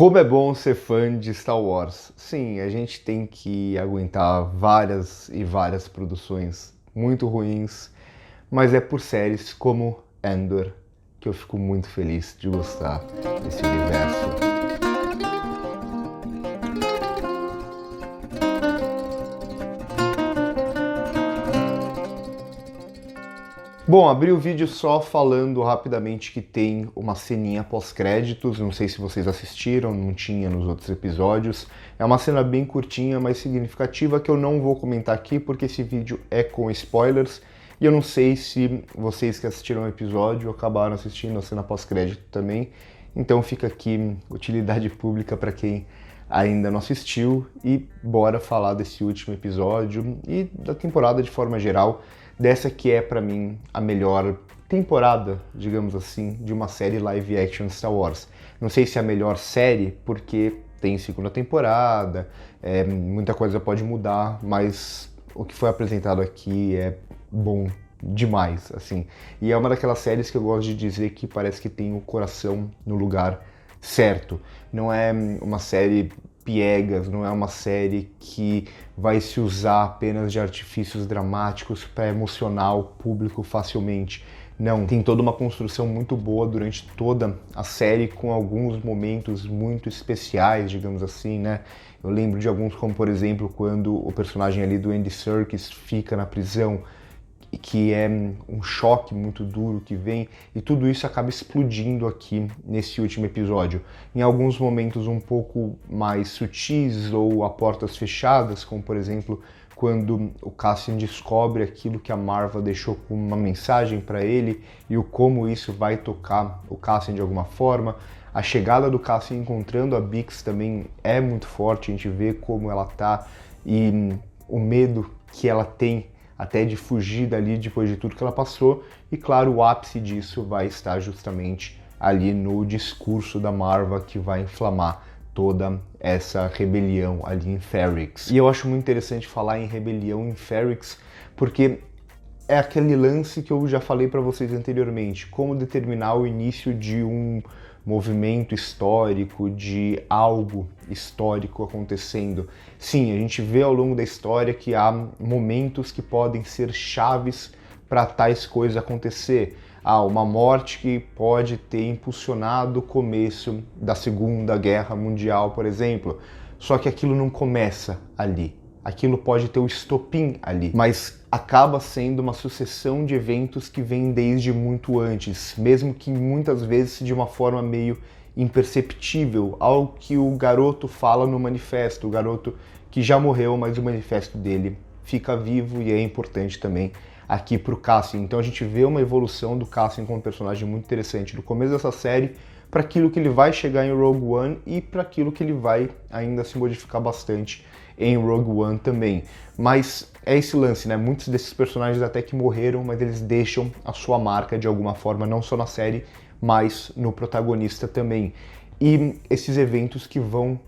Como é bom ser fã de Star Wars. Sim, a gente tem que aguentar várias e várias produções muito ruins, mas é por séries como Andor que eu fico muito feliz de gostar desse universo. Bom, abri o vídeo só falando rapidamente que tem uma ceninha pós-créditos, não sei se vocês assistiram, não tinha nos outros episódios. É uma cena bem curtinha, mas significativa, que eu não vou comentar aqui porque esse vídeo é com spoilers e eu não sei se vocês que assistiram o episódio acabaram assistindo a cena pós-crédito também. Então fica aqui utilidade pública para quem ainda não assistiu e bora falar desse último episódio e da temporada de forma geral. Dessa que é, pra mim, a melhor temporada, digamos assim, de uma série live action Star Wars. Não sei se é a melhor série, porque tem segunda temporada, muita coisa pode mudar, mas o que foi apresentado aqui é bom demais, assim. E é uma daquelas séries que eu gosto de dizer que parece que tem o coração no lugar certo. Não é uma série piegas, não é uma série que vai se usar apenas de artifícios dramáticos para emocionar o público facilmente. Não, tem toda uma construção muito boa durante toda a série, com alguns momentos muito especiais, digamos assim, né? Eu lembro de alguns, como por exemplo, quando o personagem ali do Andy Serkis fica na prisão, que é um choque muito duro que vem, e tudo isso acaba explodindo aqui nesse último episódio. Em alguns momentos um pouco mais sutis ou a portas fechadas, como por exemplo quando o Cassian descobre aquilo que a Marva deixou como uma mensagem para ele e o como isso vai tocar o Cassian de alguma forma. A chegada do Cassian encontrando a Bix também é muito forte, a gente vê como ela tá e o medo que ela tem até de fugir dali depois de tudo que ela passou, e claro, o ápice disso vai estar justamente ali no discurso da Marva, que vai inflamar toda essa rebelião ali em Ferrix. E eu acho muito interessante falar em rebelião em Ferrix, porque é aquele lance que eu já falei para vocês anteriormente, como determinar o início de um movimento histórico, de algo histórico acontecendo. Sim, a gente vê ao longo da história que há momentos que podem ser chaves para tais coisas acontecer. Há uma morte que pode ter impulsionado o começo da Segunda Guerra Mundial, por exemplo. Só que aquilo não começa ali. Aquilo pode ter o estopim ali, mas acaba sendo uma sucessão de eventos que vem desde muito antes, mesmo que muitas vezes de uma forma meio imperceptível, algo que o garoto fala no manifesto, o garoto que já morreu, mas o manifesto dele fica vivo e é importante também aqui para o Cassian. Então a gente vê uma evolução do Cassian como um personagem muito interessante do começo dessa série para aquilo que ele vai chegar em Rogue One e para aquilo que ele vai ainda se modificar bastante em Rogue One também. Mas é esse lance, né? Muitos desses personagens até que morreram, mas eles deixam a sua marca de alguma forma, não só na série, mas no protagonista também. E esses eventos que vão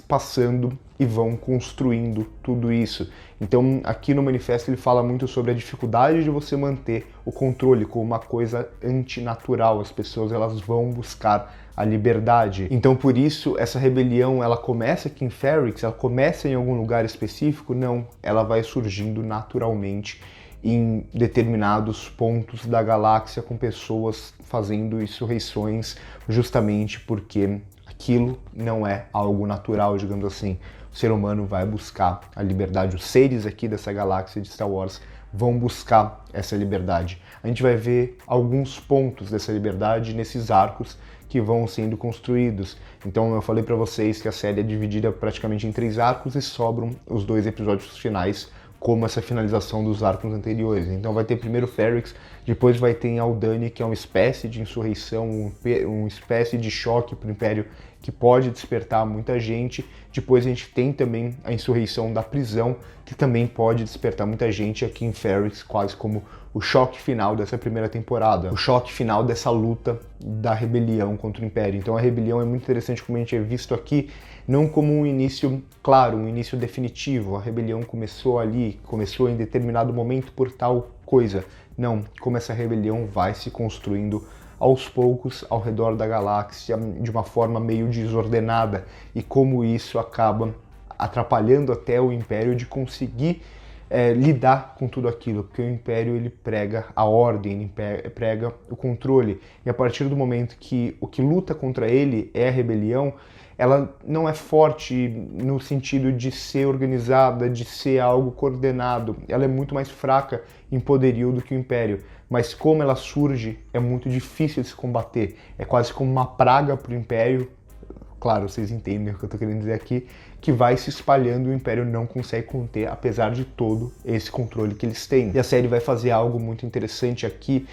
passando e vão construindo tudo isso. Então, aqui no manifesto ele fala muito sobre a dificuldade de você manter o controle como uma coisa antinatural. As pessoas elas vão buscar a liberdade. Então, por isso, essa rebelião, ela começa aqui em Ferrix, ela começa em algum lugar específico? Não, ela vai surgindo naturalmente em determinados pontos da galáxia, com pessoas fazendo insurreições, justamente porque aquilo não é algo natural, digamos assim. O ser humano vai buscar a liberdade. Os seres aqui dessa galáxia de Star Wars vão buscar essa liberdade. A gente vai ver alguns pontos dessa liberdade nesses arcos que vão sendo construídos. Então eu falei para vocês que a série é dividida praticamente em 3 arcos e sobram os 2 episódios finais como essa finalização dos arcos anteriores. Então vai ter primeiro Ferrix, depois vai ter em Aldhani, que é uma espécie de insurreição, uma espécie de choque para o Império que pode despertar muita gente. Depois a gente tem também a insurreição da prisão, que também pode despertar muita gente aqui em Ferrix, quase como o choque final dessa primeira temporada, o choque final dessa luta da rebelião contra o Império. Então a rebelião é muito interessante como a gente é visto aqui, não como um início, claro, um início definitivo, a rebelião começou ali, começou em determinado momento por tal coisa. Não, como essa rebelião vai se construindo aos poucos ao redor da galáxia de uma forma meio desordenada e como isso acaba atrapalhando até o Império de conseguir lidar com tudo aquilo, porque o Império ele prega a ordem, ele prega o controle, e a partir do momento que o que luta contra ele é a rebelião, ela não é forte no sentido de ser organizada, de ser algo coordenado, ela é muito mais fraca em poderio do que o Império, mas como ela surge é muito difícil de se combater, é quase como uma praga para o Império. Claro, vocês entendem o que eu estou querendo dizer aqui, que vai se espalhando e o Império não consegue conter, apesar de todo esse controle que eles têm. E a série vai fazer algo muito interessante aqui,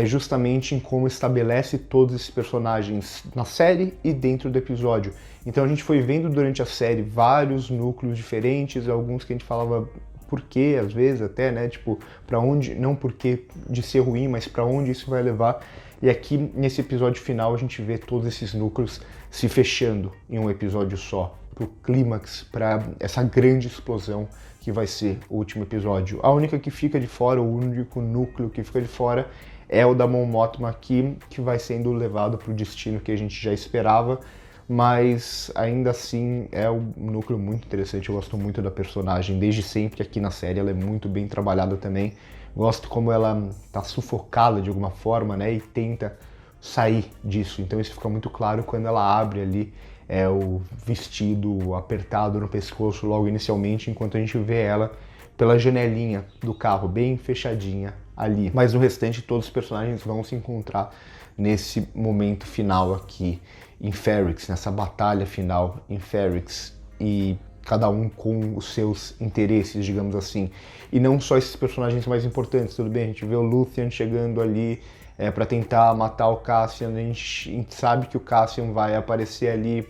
justamente em como estabelece todos esses personagens na série e dentro do episódio. Então a gente foi vendo durante a série vários núcleos diferentes, alguns que a gente falava por quê, às vezes até, né, tipo, para onde, não porque de ser ruim, mas para onde isso vai levar. E aqui, nesse episódio final, a gente vê todos esses núcleos se fechando em um episódio só, pro clímax, para essa grande explosão que vai ser o último episódio. A única que fica de fora, o único núcleo que fica de fora, é o da Mon Mothma aqui, que vai sendo levado pro destino que a gente já esperava, mas ainda assim é um núcleo muito interessante, eu gosto muito da personagem, desde sempre aqui na série ela é muito bem trabalhada também. Gosto como ela tá sufocada de alguma forma, né, e tenta sair disso. Então isso fica muito claro quando ela abre ali o vestido apertado no pescoço logo inicialmente, enquanto a gente vê ela pela janelinha do carro, bem fechadinha ali. Mas no restante todos os personagens vão se encontrar nesse momento final aqui em Ferrix, nessa batalha final em Ferrix, e cada um com os seus interesses, digamos assim. E não só esses personagens mais importantes, tudo bem, a gente vê o Luthien chegando ali para tentar matar o Cassian, a gente sabe que o Cassian vai aparecer ali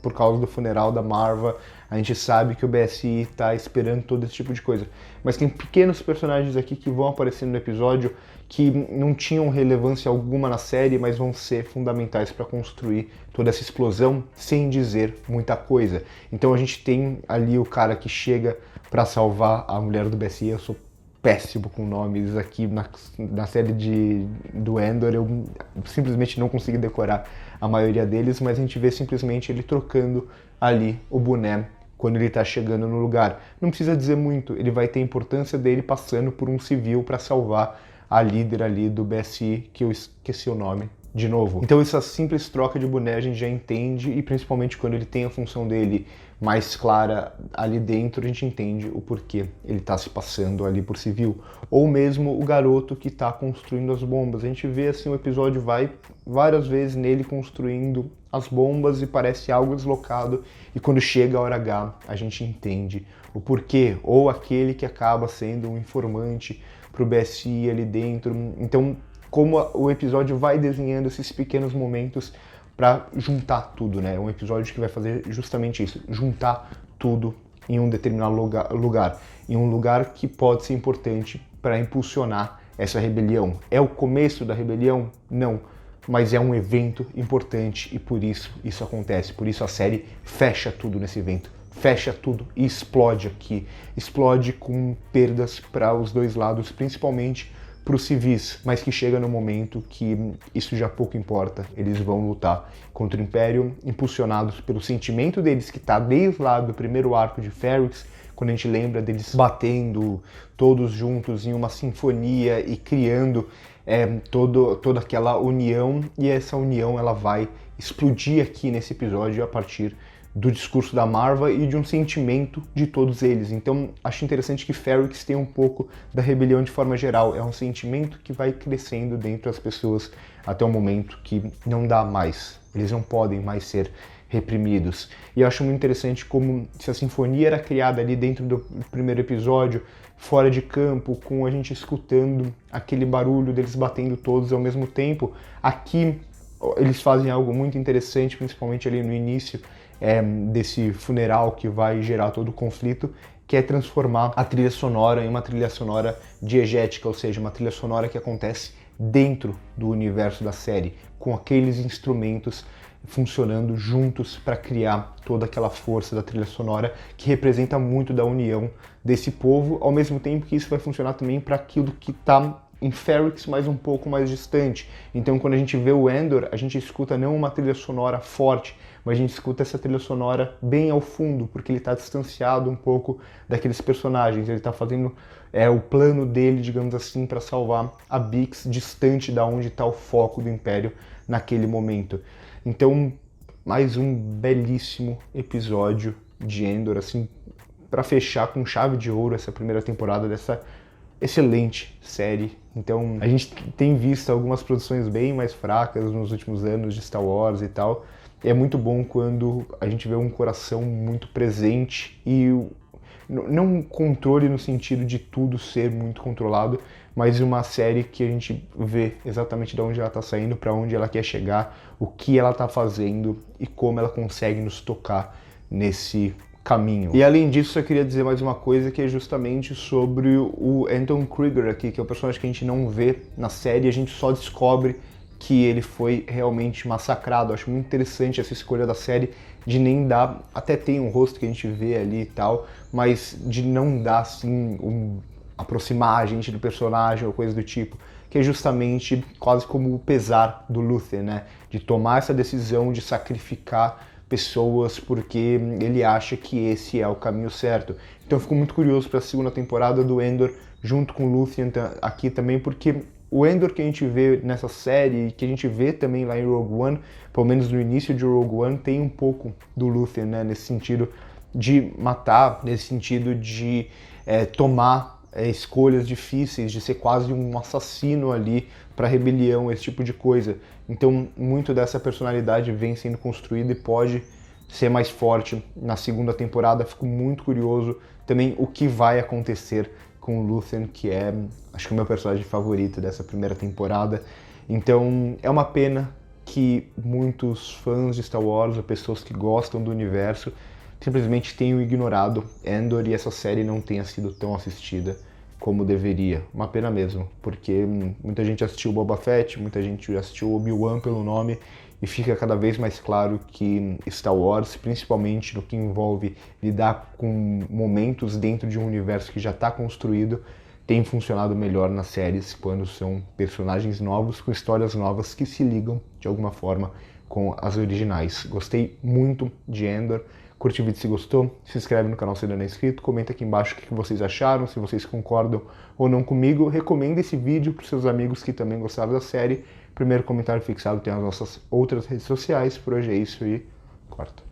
por causa do funeral da Maarva, a gente sabe que o BSI está esperando todo esse tipo de coisa. Mas tem pequenos personagens aqui que vão aparecer no episódio que não tinham relevância alguma na série, mas vão ser fundamentais para construir toda essa explosão sem dizer muita coisa. Então a gente tem ali o cara que chega para salvar a mulher do BSI, eu sou péssimo com nomes aqui na série do Andor, eu simplesmente não consegui decorar a maioria deles, mas a gente vê simplesmente ele trocando ali o boné quando ele está chegando no lugar. Não precisa dizer muito, ele vai ter a importância dele passando por um civil para salvar a líder ali do BSI, que eu esqueci o nome de novo. Então essa simples troca de boné a gente já entende, e principalmente quando ele tem a função dele mais clara ali dentro, a gente entende o porquê ele está se passando ali por civil. Ou mesmo o garoto que está construindo as bombas. A gente vê assim, o episódio vai várias vezes nele construindo as bombas e parece algo deslocado, e quando chega a hora H a gente entende o porquê. Ou aquele que acaba sendo um informante pro BSI ali dentro. Então, como o episódio vai desenhando esses pequenos momentos para juntar tudo, né? É um episódio que vai fazer justamente isso, juntar tudo em um determinado lugar, em um lugar que pode ser importante para impulsionar essa rebelião. É o começo da rebelião? Não, mas é um evento importante e por isso isso acontece, por isso a série fecha tudo nesse evento. Fecha tudo e explode aqui, explode com perdas para os dois lados, principalmente para os civis, mas que chega no momento que isso já pouco importa, eles vão lutar contra o Império, impulsionados pelo sentimento deles que está desde lá do primeiro arco de Ferrix, quando a gente lembra deles batendo todos juntos em uma sinfonia e criando toda aquela união, e essa união ela vai explodir aqui nesse episódio a partir do discurso da Maarva e de um sentimento de todos eles. Então, acho interessante que Ferrix tem um pouco da rebelião de forma geral. É um sentimento que vai crescendo dentro das pessoas até o momento que não dá mais. Eles não podem mais ser reprimidos. E eu acho muito interessante como se a sinfonia era criada ali dentro do primeiro episódio, fora de campo, com a gente escutando aquele barulho deles batendo todos ao mesmo tempo. Aqui, eles fazem algo muito interessante, principalmente ali no início, desse funeral que vai gerar todo o conflito, que é transformar a trilha sonora em uma trilha sonora diegética, ou seja, uma trilha sonora que acontece dentro do universo da série, com aqueles instrumentos funcionando juntos para criar toda aquela força da trilha sonora que representa muito da união desse povo, ao mesmo tempo que isso vai funcionar também para aquilo que está em Ferrix, mas um pouco mais distante. Então quando a gente vê o Andor, a gente escuta não uma trilha sonora forte, mas a gente escuta essa trilha sonora bem ao fundo, porque ele está distanciado um pouco daqueles personagens, ele está fazendo o plano dele, digamos assim, para salvar a Bix distante da onde está o foco do Império naquele momento. Então, mais um belíssimo episódio de Andor, assim, para fechar com chave de ouro essa primeira temporada dessa excelente série. Então, a gente tem visto algumas produções bem mais fracas nos últimos anos de Star Wars e tal. É muito bom quando a gente vê um coração muito presente e não um controle no sentido de tudo ser muito controlado, mas uma série que a gente vê exatamente de onde ela está saindo, para onde ela quer chegar, o que ela está fazendo e como ela consegue nos tocar nesse caminho. E além disso, eu queria dizer mais uma coisa, que é justamente sobre o Anton Kreegyr aqui, que é o personagem que a gente não vê na série, a gente só descobre que ele foi realmente massacrado. Eu acho muito interessante essa escolha da série de nem dar, até tem um rosto que a gente vê ali e tal, mas de não dar assim, aproximar a gente do personagem ou coisa do tipo, que é justamente quase como o pesar do Luthen, né? De tomar essa decisão de sacrificar pessoas porque ele acha que esse é o caminho certo. Então eu fico muito curioso para a segunda temporada do Andor junto com o Luthen aqui também, porque o Andor que a gente vê nessa série, que a gente vê também lá em Rogue One, pelo menos no início de Rogue One, tem um pouco do Luthen, né? Nesse sentido de matar, nesse sentido de tomar escolhas difíceis, de ser quase um assassino ali para rebelião, esse tipo de coisa. Então, muito dessa personalidade vem sendo construída e pode ser mais forte na segunda temporada. Fico muito curioso também o que vai acontecer com o Luthen, que é, acho que o meu personagem favorito dessa primeira temporada. Então, é uma pena que muitos fãs de Star Wars, ou pessoas que gostam do universo, simplesmente tenham ignorado Andor e essa série não tenha sido tão assistida como deveria. Uma pena mesmo, porque muita gente assistiu Boba Fett, muita gente assistiu Obi-Wan pelo nome, e fica cada vez mais claro que Star Wars, principalmente no que envolve lidar com momentos dentro de um universo que já está construído, tem funcionado melhor nas séries quando são personagens novos, com histórias novas que se ligam de alguma forma com as originais. Gostei muito de Andor. Curte o vídeo se gostou, se inscreve no canal se ainda não é inscrito, comenta aqui embaixo o que vocês acharam, se vocês concordam ou não comigo, recomenda esse vídeo para os seus amigos que também gostaram da série. Primeiro comentário fixado tem as nossas outras redes sociais. Por hoje é isso e corta.